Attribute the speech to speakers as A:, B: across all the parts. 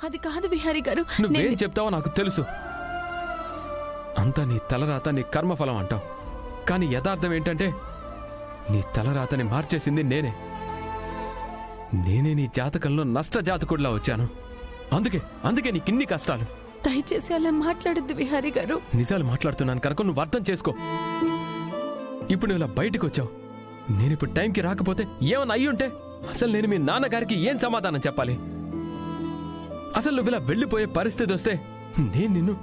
A: అది కాదు బిహారీ గారు.
B: నువ్వేం చెప్తావో నాకు తెలుసు. అంతా నీ తలరాత, నీ కర్మఫలం అంటావు. కానీ యథార్థం ఏంటంటే నీ తలరాతని మార్చేసింది నేనే. నేనే నీ జాతకంలో నష్ట జాతకుడిలా వచ్చాను. అందుకే నీకిన్ని కష్టాలు.
A: దయచేసి అలా మాట్లాడద్దు బిహారీ గారు.
B: నిజాలు మాట్లాడుతున్నాను కనుక నువ్వు అర్థం చేసుకో. ఇప్పుడు నువ్వు ఇలా బయటకు వచ్చావు. నేనిప్పుడు టైంకి రాకపోతే ఏమన్నా అయ్యుంటే అసలు నేను మీ నాన్నగారికి ఏం సమాధానం చెప్పాలి? అసలు నువ్వు ఇలా వెళ్ళిపోయే పరిస్థితి వస్తే నేను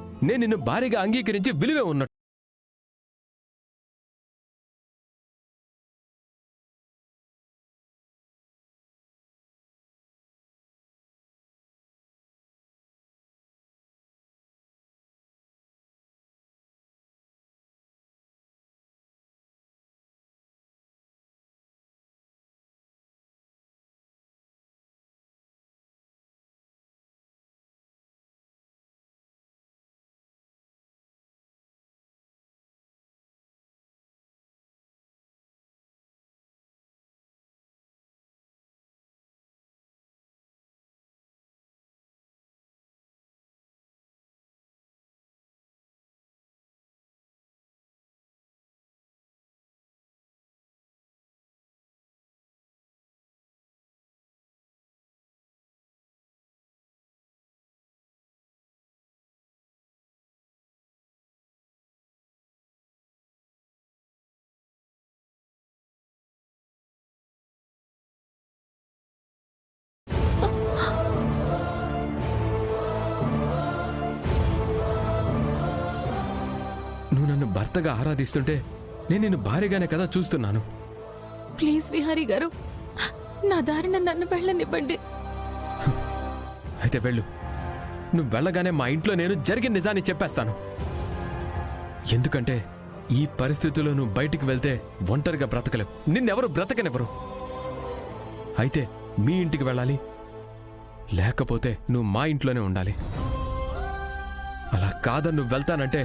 B: నిన్ను భారీగా అంగీకరించి విలువే ఉన్నట్టు. నువ్వు నన్ను భర్తగా ఆరాధిస్తుంటే నేను నిన్ను భార్యగానే కదా చూస్తున్నాను.
A: ప్లీజ్ బిహారీ గారు, నా దారిన నన్ను వెళ్ళనివ్వండి.
B: అయితే వెళ్ళు. నువ్వు వెళ్ళగానే మా ఇంట్లో నేను జరిగిన నిజాన్ని చెప్పేస్తాను. ఎందుకంటే ఈ పరిస్థితుల్లో నువ్వు బయటికి వెళ్తే ఒంటరిగా బ్రతకలేవు. నిన్నెవరు బ్రతకనివ్వరు. అయితే మీ ఇంటికి వెళ్ళాలి, లేకపోతే నువ్వు మా ఇంట్లోనే ఉండాలి. అలా కాదని నువ్వు వెళ్తానంటే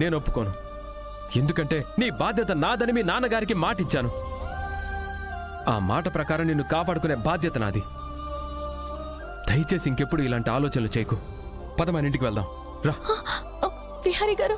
B: నేను ఒప్పుకోను. ఎందుకంటే నీ బాధ్యత నాదని మీ నాన్నగారికి మాటిచ్చాను. ఆ మాట ప్రకారం నిన్ను కాపాడుకునే బాధ్యత నాది. దయచేసి ఇంకెప్పుడు ఇలాంటి ఆలోచనలు చేయకు. పద మన ఇంటికి వెళ్దాం రా.
A: బిహారీ గారు